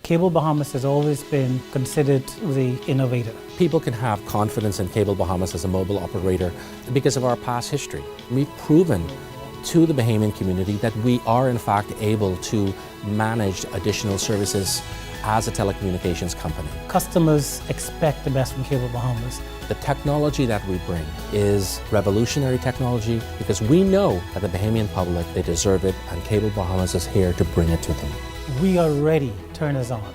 Cable Bahamas has always been considered the innovator. People can have confidence in Cable Bahamas as a mobile operator because of our past history. We've proven to the Bahamian community that we are in fact able to manage additional services as a telecommunications company. Customers expect the best from Cable Bahamas. The technology that we bring is revolutionary technology because we know that the Bahamian public, they deserve it, and Cable Bahamas is here to bring it to them. We are ready. Turn us on.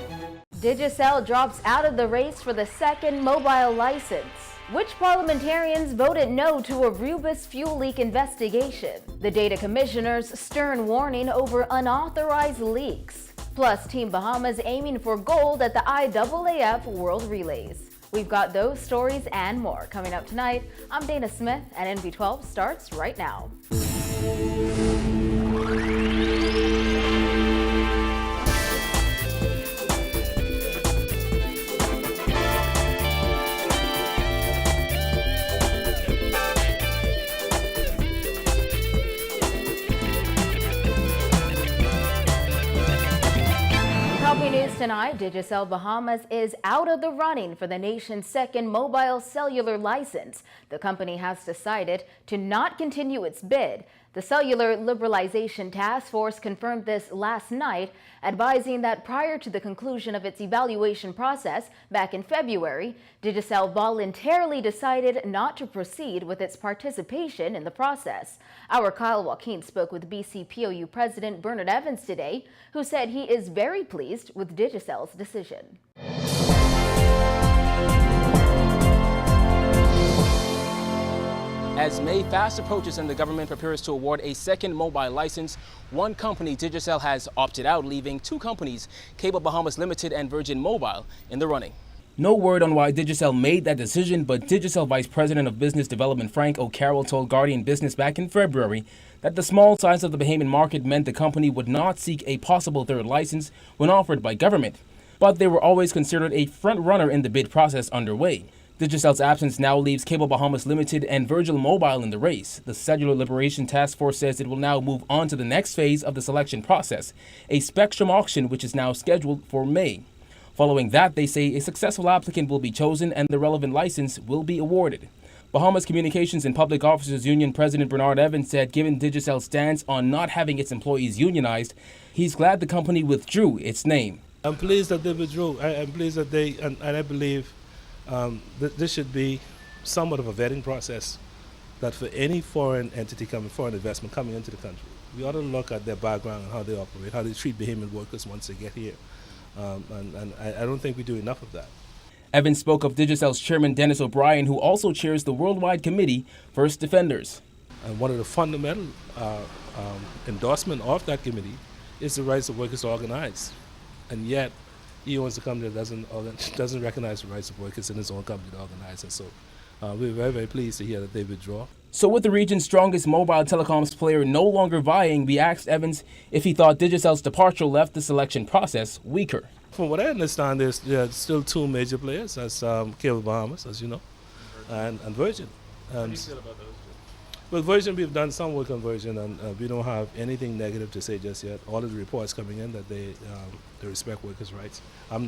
Digicel drops out of the race for the second mobile license. Which parliamentarians voted no to a Rubis fuel leak investigation? The data commissioner's stern warning over unauthorized leaks. Plus, Team Bahamas aiming for gold at the IAAF World Relays. We've got those stories and more coming up tonight. I'm Dana Smith, and NV12 starts right now. News tonight, Digicel Bahamas is out of the running for the nation's second mobile cellular license. The company has decided to not continue its bid. The Cellular Liberalization Task Force confirmed this last night, advising that prior to the conclusion of its evaluation process back in February, Digicel voluntarily decided not to proceed with its participation in the process. Our Kyle Joaquin spoke with BCPOU President Bernard Evans today, who said he is very pleased with Digicel's decision. As May fast approaches and the government prepares to award a second mobile license, one company, Digicel, has opted out, leaving two companies, Cable Bahamas Limited and Virgin Mobile, in the running. No word on why Digicel made that decision, but Digicel Vice President of Business Development Frank O'Carroll told Guardian Business back in February that the small size of the Bahamian market meant the company would not seek a possible third license when offered by government. But they were always considered a front-runner in the bid process underway. Digicel's absence now leaves Cable Bahamas Limited and Virgin Mobile in the race. The Cellular Liberation Task Force says it will now move on to the next phase of the selection process, a spectrum auction which is now scheduled for May. Following that, they say a successful applicant will be chosen and the relevant license will be awarded. Bahamas Communications and Public Officers Union President Bernard Evans said given Digicel's stance on not having its employees unionized, he's glad the company withdrew its name. I'm pleased that they withdrew. I'm pleased that they, and I believe this should be somewhat of a vetting process that for any foreign entity foreign investment coming into the country, we ought to look at their background and how they operate, how they treat Bahamian workers once they get here. And I don't think we do enough of that. Evans spoke of Digicel's chairman Dennis O'Brien, who also chairs the worldwide committee First Defenders. And one of the fundamental endorsement of that committee is the rights of workers to organize. And yet, he owns a company that doesn't recognize the rights of workers in his own company to organize. And so we're very, very pleased to hear that they withdraw. So with the region's strongest mobile telecoms player no longer vying, we asked Evans if he thought Digicel's departure left the selection process weaker. From what I understand, there are still two major players, as Cable Bahamas, as you know, and Virgin. How do you feel about those two? Well, Virgin, we've done some work on Virgin, and we don't have anything negative to say just yet. All of the reports coming in that they respect workers' rights.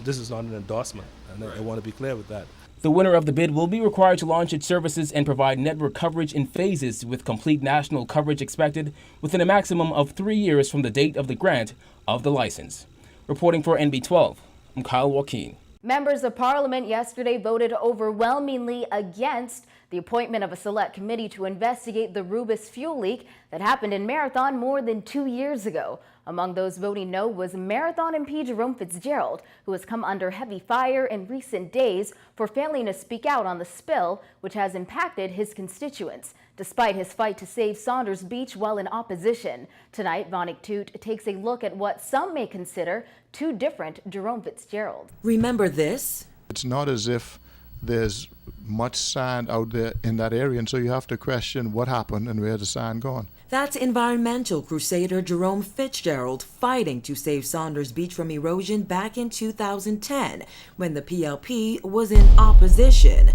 This is not an endorsement, and I want to be clear with that. The winner of the bid will be required to launch its services and provide network coverage in phases, with complete national coverage expected within a maximum of 3 years from the date of the grant of the license. Reporting for NB12, I'm Kyle Joaquin. Members of Parliament yesterday voted overwhelmingly against the appointment of a select committee to investigate the Rubis fuel leak that happened in Marathon more than 2 years ago. Among those voting no was Marathon MP Jerome Fitzgerald, who has come under heavy fire in recent days for failing to speak out on the spill, which has impacted his constituents, despite his fight to save Saunders Beach while in opposition. Tonight, Vonik Toot takes a look at what some may consider two different Jerome Fitzgerald. Remember this? It's not as if there's much sand out there in that area, and so you have to question what happened and where's the sand gone. That's environmental crusader Jerome Fitzgerald fighting to save Saunders Beach from erosion back in 2010 when the PLP was in opposition.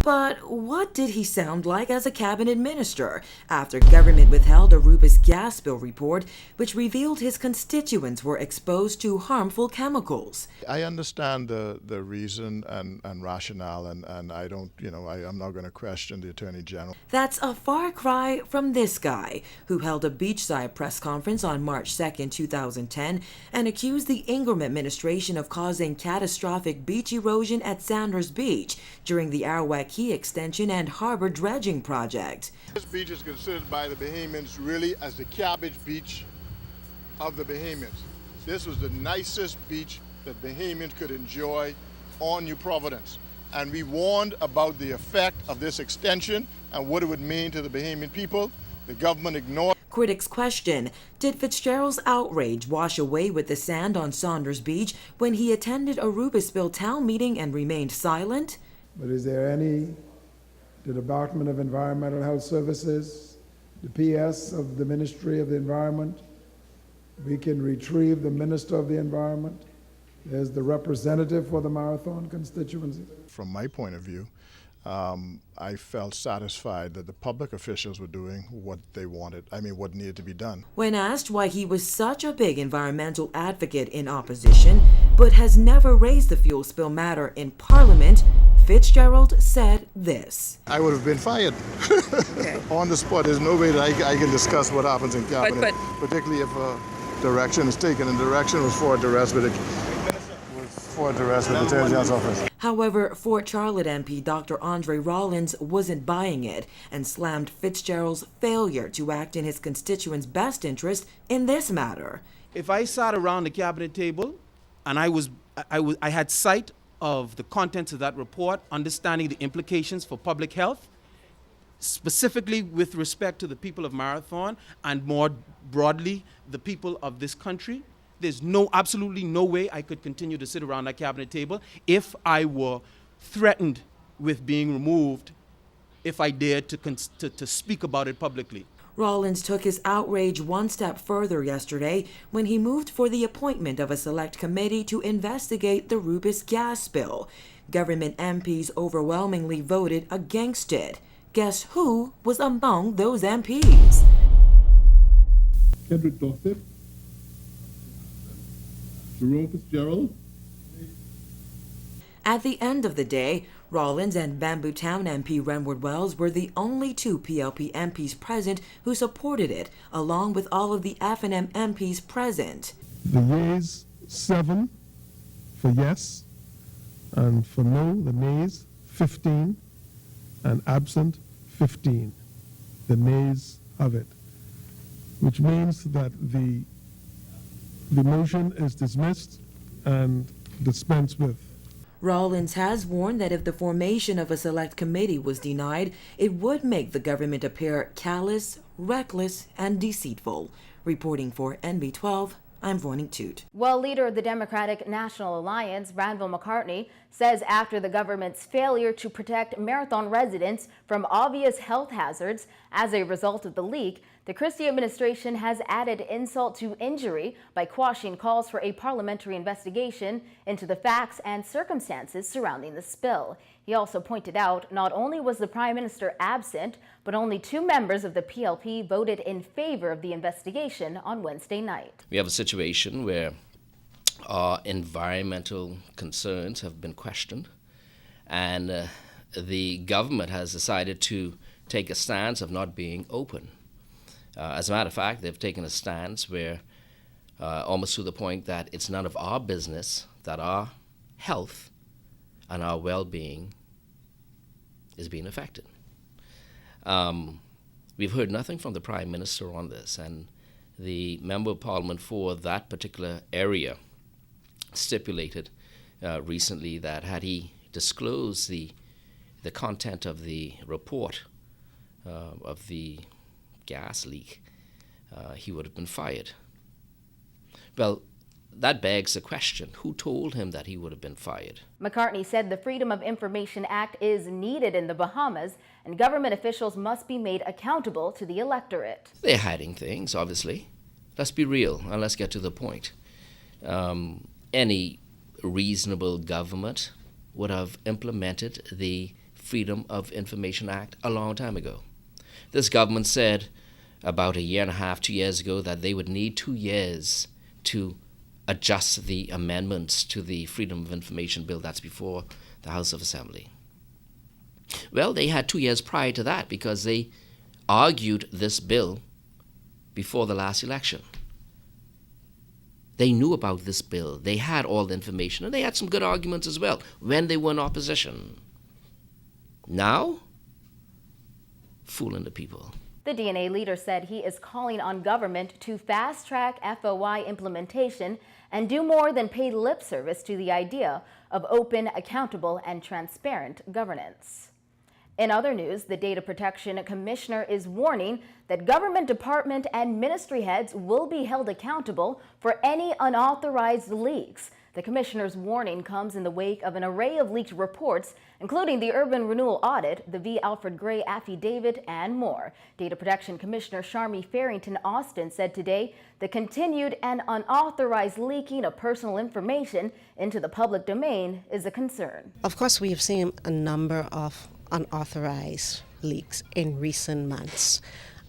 But what did he sound like as a cabinet minister after government withheld a Rubis gas spill report which revealed his constituents were exposed to harmful chemicals? I understand the reason and rationale, and I don't, I'm not going to question the Attorney General. That's a far cry from this guy, who held a beachside press conference on March 2nd, 2010, and accused the Ingram administration of causing catastrophic beach erosion at Sanders Beach during the Arawak Key extension and harbor dredging project. This beach is considered by the Bahamians really as the cabbage beach of the Bahamians. This was the nicest beach that Bahamians could enjoy on New Providence. And we warned about the effect of this extension and what it would mean to the Bahamian people. The government ignored. Critics question, did Fitzgerald's outrage wash away with the sand on Saunders Beach when he attended a Rubisville town meeting and remained silent? But is there the Department of Environmental Health Services, the PS of the Ministry of the Environment? We can retrieve the Minister of the Environment. There's the representative for the Marathon constituency. From my point of view, I felt satisfied that the public officials were doing what they wanted, what needed to be done. When asked why he was such a big environmental advocate in opposition, but has never raised the fuel spill matter in Parliament, Fitzgerald said this. I would have been fired. Okay. On the spot. There's no way that I can discuss what happens in cabinet, particularly if direction is taken, and direction was for the rest of the Attorney General's office. However, Fort Charlotte MP Dr. Andre Rollins wasn't buying it and slammed Fitzgerald's failure to act in his constituents' best interest in this matter. If I sat around the cabinet table and I had sight of the contents of that report, understanding the implications for public health, specifically with respect to the people of Marathon and more broadly the people of this country, there's absolutely no way I could continue to sit around that cabinet table if I were threatened with being removed if I dared to speak about it publicly. Rollins took his outrage one step further yesterday when he moved for the appointment of a select committee to investigate the Rubis gas spill. Government MPs overwhelmingly voted against it. Guess who was among those MPs? Kendrick Dorset, Jerome Fitzgerald. At the end of the day, Rollins and Bamboo Town MP Renward Wells were the only two PLP MPs present who supported it, along with all of the F&M MPs present. The yeas, 7 for yes, and for no, the nays, 15, and absent, 15. The nays have it, which means that the motion is dismissed and dispensed with. Rollins has warned that if the formation of a select committee was denied, it would make the government appear callous, reckless, and deceitful. Reporting for NB12, I'm Vorning Toot. Well, leader of the Democratic National Alliance, Granville McCartney, says after the government's failure to protect Marathon residents from obvious health hazards as a result of the leak, the Christie administration has added insult to injury by quashing calls for a parliamentary investigation into the facts and circumstances surrounding the spill. He also pointed out not only was the Prime Minister absent, but only 2 members of the PLP voted in favor of the investigation on Wednesday night. We have a situation where our environmental concerns have been questioned, and the government has decided to take a stance of not being open. As a matter of fact, they've taken a stance where almost to the point that it's none of our business that our health and our well-being is being affected. We've heard nothing from the Prime Minister on this, and the Member of Parliament for that particular area stipulated recently that had he disclosed the content of the report of the gas leak, he would have been fired. Well, that begs the question, who told him that he would have been fired? McCartney said the Freedom of Information Act is needed in the Bahamas and government officials must be made accountable to the electorate. They're hiding things, obviously. Let's be real and let's get to the point. Any reasonable government would have implemented the Freedom of Information Act a long time ago. This government said about 1.5 years, 2 years ago that they would need 2 years to adjust the amendments to the Freedom of Information Bill that's before the House of Assembly. Well, they had 2 years prior to that because they argued this bill before the last election. They knew about this bill. They had all the information, and they had some good arguments as well when they were in opposition. Now, fooling the people. The DNA leader said he is calling on government to fast-track FOI implementation and do more than pay lip service to the idea of open, accountable, and transparent governance. In other news, the Data Protection Commissioner is warning that government department and ministry heads will be held accountable for any unauthorized leaks. The commissioner's warning comes in the wake of an array of leaked reports, including the urban renewal audit, the V. Alfred Gray affidavit, and more. Data Protection Commissioner Sharmi Farrington Austin said today the continued and unauthorized leaking of personal information into the public domain is a concern. Of course, we have seen a number of unauthorized leaks in recent months.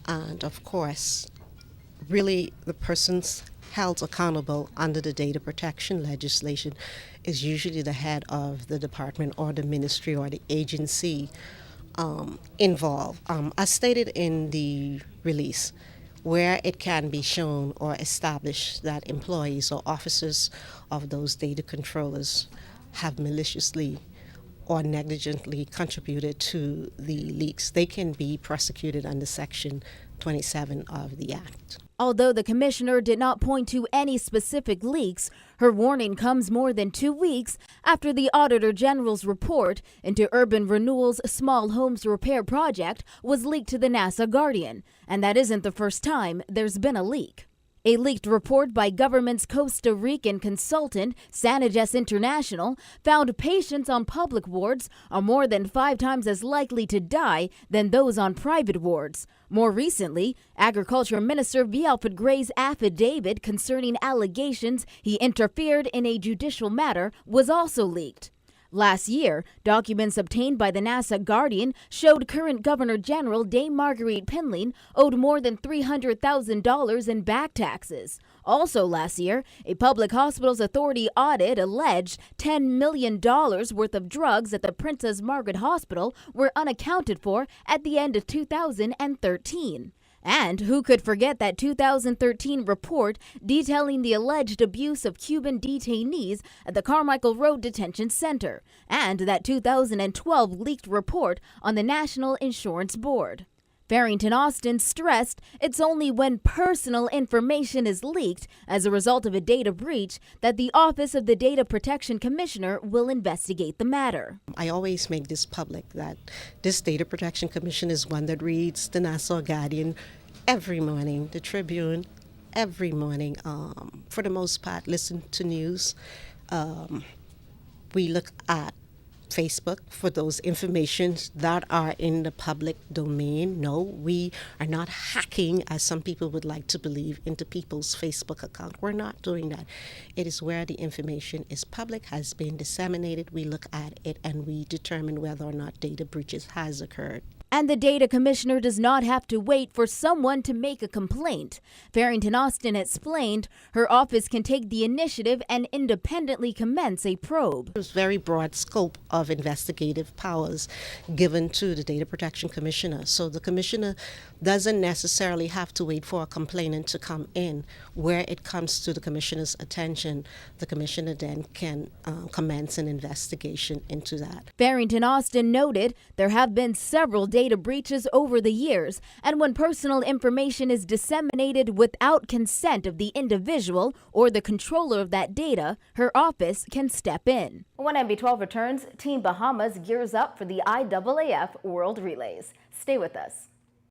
And of course, really the persons held accountable under the data protection legislation is usually the head of the department or the ministry or the agency involved. As stated in the release, where it can be shown or established that employees or officers of those data controllers have maliciously or negligently contributed to the leaks, they can be prosecuted under Section 27 of the Act. Although the commissioner did not point to any specific leaks, her warning comes more than 2 weeks after the Auditor General's report into Urban Renewal's Small Homes Repair Project was leaked to the NASA Guardian. And that isn't the first time there's been a leak. A leaked report by government's Costa Rican consultant, Sanages International, found patients on public wards are more than 5 times as likely to die than those on private wards. More recently, Agriculture Minister V. Alfred Gray's affidavit concerning allegations he interfered in a judicial matter was also leaked. Last year, documents obtained by the NASA Guardian showed current Governor General Dame Marguerite Pinling owed more than $300,000 in back taxes. Also last year, a Public Hospitals Authority audit alleged $10 million worth of drugs at the Princess Margaret Hospital were unaccounted for at the end of 2013. And who could forget that 2013 report detailing the alleged abuse of Cuban detainees at the Carmichael Road Detention Center, and that 2012 leaked report on the National Insurance Board. Farrington Austin stressed it's only when personal information is leaked as a result of a data breach that the Office of the Data Protection Commissioner will investigate the matter. I always make this public that this Data Protection Commission is one that reads the Nassau Guardian every morning, the Tribune every morning. For the most part, listen to news. We look at Facebook for those informations that are in the public domain. No, we are not hacking, as some people would like to believe, into people's Facebook account. We're not doing that. It is where the information is public, has been disseminated. We look at it and we determine whether or not data breaches has occurred. And the data commissioner does not have to wait for someone to make a complaint. Farrington Austin explained her office can take the initiative and independently commence a probe. There's very broad scope of investigative powers given to the Data Protection Commissioner. So the commissioner doesn't necessarily have to wait for a complainant to come in. Where it comes to the commissioner's attention, the commissioner then can commence an investigation into that. Farrington Austin noted there have been several data breaches over the years, and when personal information is disseminated without consent of the individual or the controller of that data, her office can step in. When MB12 returns, Team Bahamas gears up for the IAAF World Relays. Stay with us.